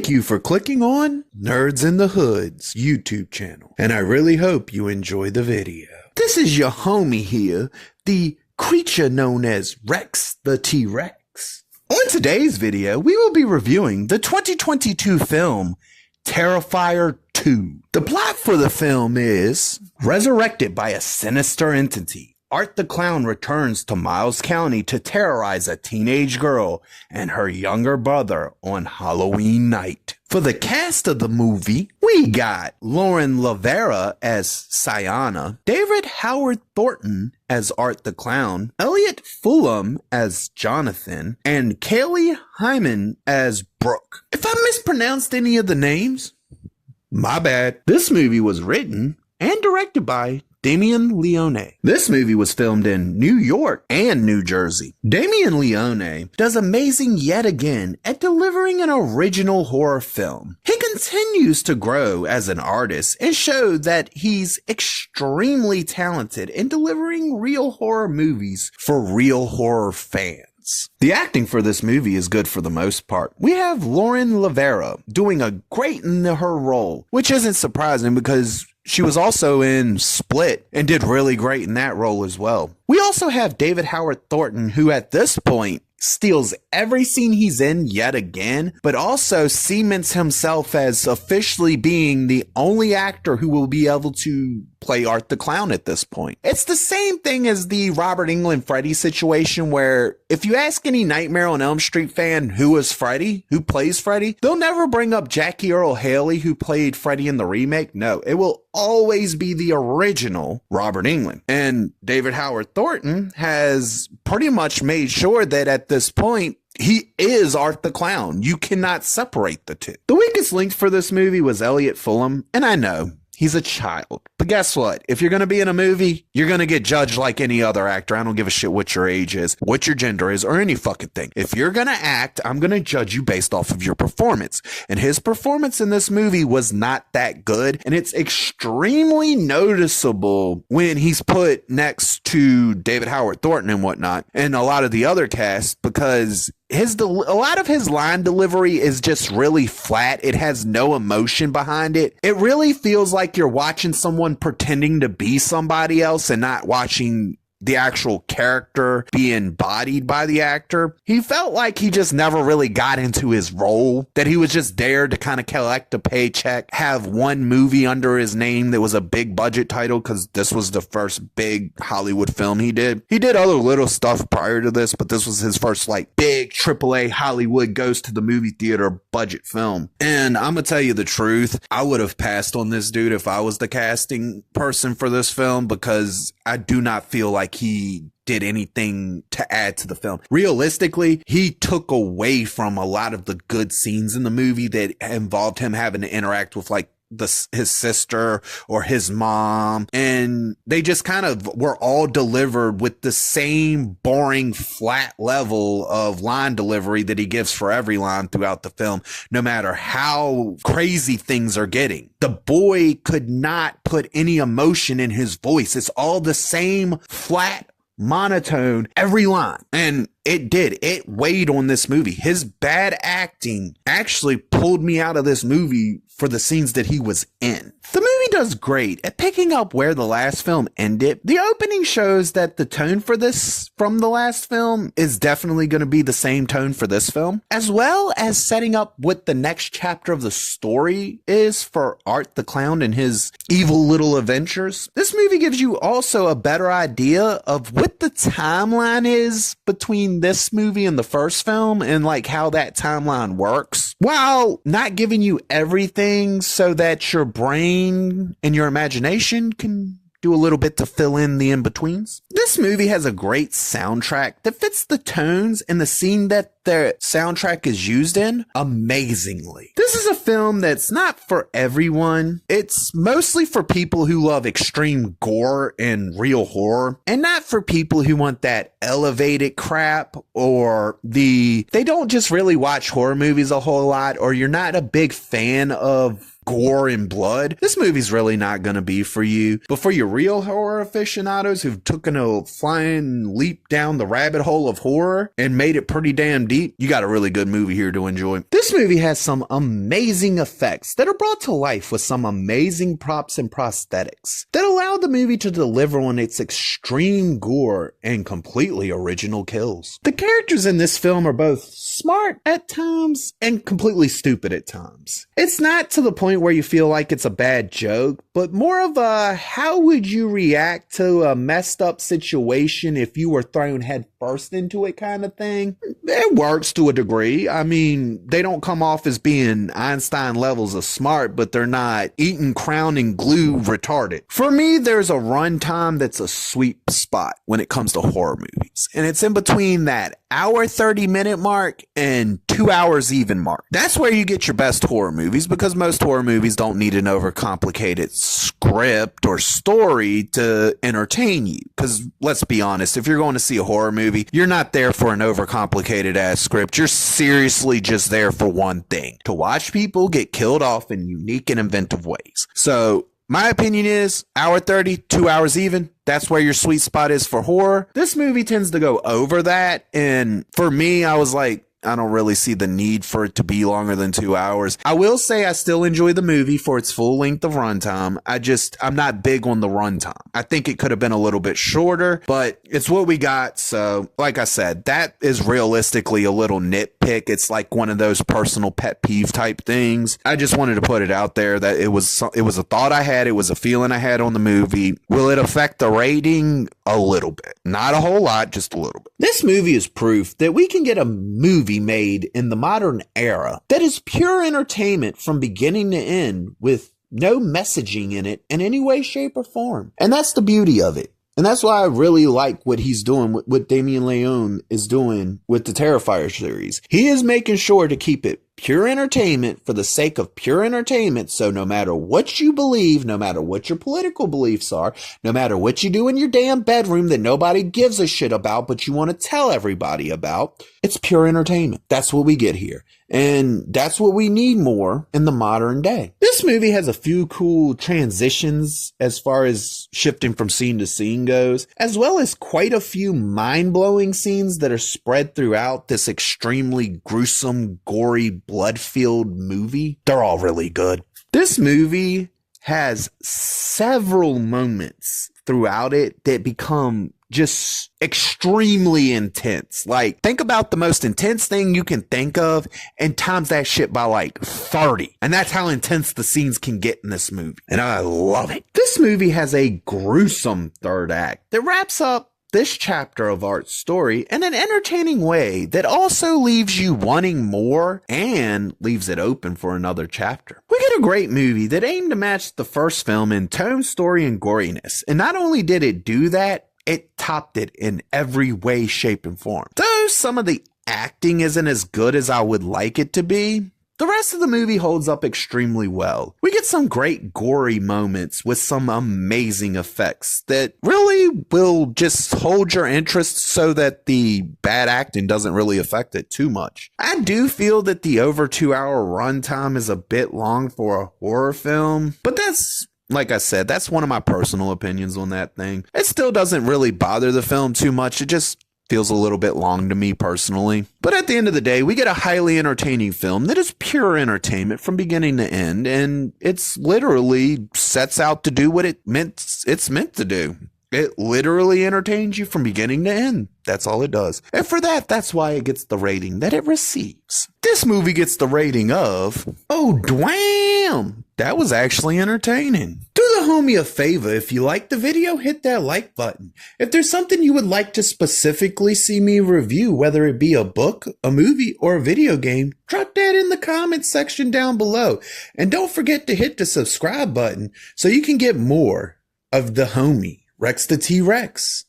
Thank you for clicking on Nerds in the Hood's YouTube channel, and I really hope you enjoy the video. This is your homie here, the creature known as Rex the T-Rex. On today's video, we will be reviewing the 2022 film Terrifier 2. The plot for the film is, resurrected by a sinister entity, Art the Clown returns to Miles County to terrorize a teenage girl and her younger brother on Halloween night. For the cast of the movie, we got Lauren Lavera as Sayana, David Howard Thornton as Art the Clown, Elliot Fulham as Jonathan, and Kaylee Hyman as Brooke. If I mispronounced any of the names, my bad. This movie was written and directed by Damien Leone. This movie was filmed in New York and New Jersey. Damien Leone does amazing yet again at delivering an original horror film. He continues to grow as an artist and show that he's extremely talented in delivering real horror movies for real horror fans. The acting for this movie is good for the most part. We have Lauren Lavera doing a great in her role, which isn't surprising because she was also in Split and did really great in that role as well. We also have David Howard Thornton, who at this point steals every scene he's in yet again, but also cements himself as officially being the only actor who will be able to play Art the Clown at this point. It's the same thing as the Robert Englund Freddy situation, where if you ask any Nightmare on Elm Street fan who is Freddy, who plays Freddy, they'll never bring up Jackie Earle Haley, who played Freddy in the remake. No, it will always be the original Robert Englund. And David Howard Thornton has pretty much made sure that at this point, he is Art the Clown. You cannot separate the two. The weakest link for this movie was Elliot Fulham, and I know, he's a child. But guess what? If you're going to be in a movie, you're going to get judged like any other actor. I don't give a shit what your age is, what your gender is, or any fucking thing. If you're going to act, I'm going to judge you based off of your performance. And his performance in this movie was not that good. And it's extremely noticeable when he's put next to David Howard Thornton and whatnot, and a lot of the other cast, because a lot of his line delivery is just really flat. It has no emotion behind it. It really feels like you're watching someone pretending to be somebody else and not watching the actual character be embodied by the actor. He felt like he just never really got into his role, that he was just there to kind of collect a paycheck, have one movie under his name that was a big budget title, because this was the first big Hollywood film he did. He did other little stuff prior to this, but this was his first like big AAA Hollywood goes to the movie theater budget film. And I'm gonna tell you the truth, I would have passed on this dude if I was the casting person for this film, because I do not feel like he did anything to add to the film. Realistically, he took away from a lot of the good scenes in the movie that involved him having to interact with like his sister or his mom, and they just kind of were all delivered with the same boring flat level of line delivery that he gives for every line throughout the film, no matter how crazy things are getting. The boy could not put any emotion in his voice. It's all the same flat monotone every line, and it weighed on this movie. His bad acting actually pulled me out of this movie for the scenes that he was in. The movie does great at picking up where the last film ended. The opening shows that the tone for this from the last film is definitely going to be the same tone for this film, as well as setting up what the next chapter of the story is for Art the Clown and his evil little adventures. This movie gives you also a better idea of what the timeline is between this movie and the first film, and like how that timeline works, while not giving you everything, so that your brain and your imagination can do a little bit to fill in the in-betweens. This movie has a great soundtrack that fits the tones and the scene that the soundtrack is used in amazingly. This is a film that's not for everyone. It's mostly for people who love extreme gore and real horror, and not for people who want that elevated crap, or they don't just really watch horror movies a whole lot, or you're not a big fan of gore and blood, this movie's really not going to be for you. But for your real horror aficionados who've taken a flying leap down the rabbit hole of horror and made it pretty damn deep, you got a really good movie here to enjoy. This movie has some amazing effects that are brought to life with some amazing props and prosthetics that allow the movie to deliver on its extreme gore and completely original kills. The characters in this film are both smart at times and completely stupid at times. It's not to the point where you feel like it's a bad joke, but more of a how would you react to a messed up situation if you were thrown head first into it kind of thing. It works to a degree. I mean, they don't come off as being Einstein levels of smart, but they're not eating crown and glue retarded. For me, there's a runtime that's a sweet spot when it comes to horror movies, and it's in between that hour 30-minute mark and 2 hours even mark. That's where you get your best horror movies, because most horror movies don't need an overcomplicated script or story to entertain you. Because let's be honest, if you're going to see a horror movie, you're not there for an overcomplicated ass script. You're seriously just there for one thing: to watch people get killed off in unique and inventive ways. So my opinion is hour 30, 2 hours even. That's where your sweet spot is for horror. This movie tends to go over that. And for me, I was like, I don't really see the need for it to be longer than 2 hours. I will say I still enjoy the movie for its full length of runtime. I'm not big on the runtime. I think it could have been a little bit shorter, but it's what we got. So like I said, that is realistically a little nitpick. It's like one of those personal pet peeve type things. I just wanted to put it out there that it was a thought I had. It was a feeling I had on the movie. Will it affect the rating? A little bit. Not a whole lot, just a little bit. This movie is proof that we can get a movie made in the modern era that is pure entertainment from beginning to end with no messaging in it in any way, shape, or form. And that's the beauty of it. And that's why I really like what he's doing, what Damien Leone is doing with the Terrifier series. He is making sure to keep it pure entertainment for the sake of pure entertainment. So no matter what you believe, no matter what your political beliefs are, no matter what you do in your damn bedroom that nobody gives a shit about, but you want to tell everybody about, it's pure entertainment. That's what we get here. And that's what we need more in the modern day. This movie has a few cool transitions as far as shifting from scene to scene goes, as well as quite a few mind-blowing scenes that are spread throughout this extremely gruesome, gory, blood-filled movie. They're all really good. This movie has several moments throughout it that become just extremely intense. Like, think about the most intense thing you can think of and times that shit by like 30. And that's how intense the scenes can get in this movie. And I love it. This movie has a gruesome third act that wraps up this chapter of Art's story in an entertaining way that also leaves you wanting more and leaves it open for another chapter. We get a great movie that aimed to match the first film in tone, story, and goriness. And not only did it do that, it topped it in every way, shape, and form. Though some of the acting isn't as good as I would like it to be, the rest of the movie holds up extremely well. We get some great gory moments with some amazing effects that really will just hold your interest so that the bad acting doesn't really affect it too much. I do feel that the over 2 hour runtime is a bit long for a horror film, but that's, like I said, that's one of my personal opinions on that thing. It still doesn't really bother the film too much. It just feels a little bit long to me personally. But at the end of the day, we get a highly entertaining film that is pure entertainment from beginning to end, and it's literally sets out to do what it's meant to do. It literally entertains you from beginning to end. That's all it does. And for that, that's why it gets the rating that it receives. This movie gets the rating of, oh, damn, that was actually entertaining. Do the homie a favor. If you liked the video, hit that like button. If there's something you would like to specifically see me review, whether it be a book, a movie, or a video game, drop that in the comments section down below. And don't forget to hit the subscribe button so you can get more of the homie, Rex the T-Rex.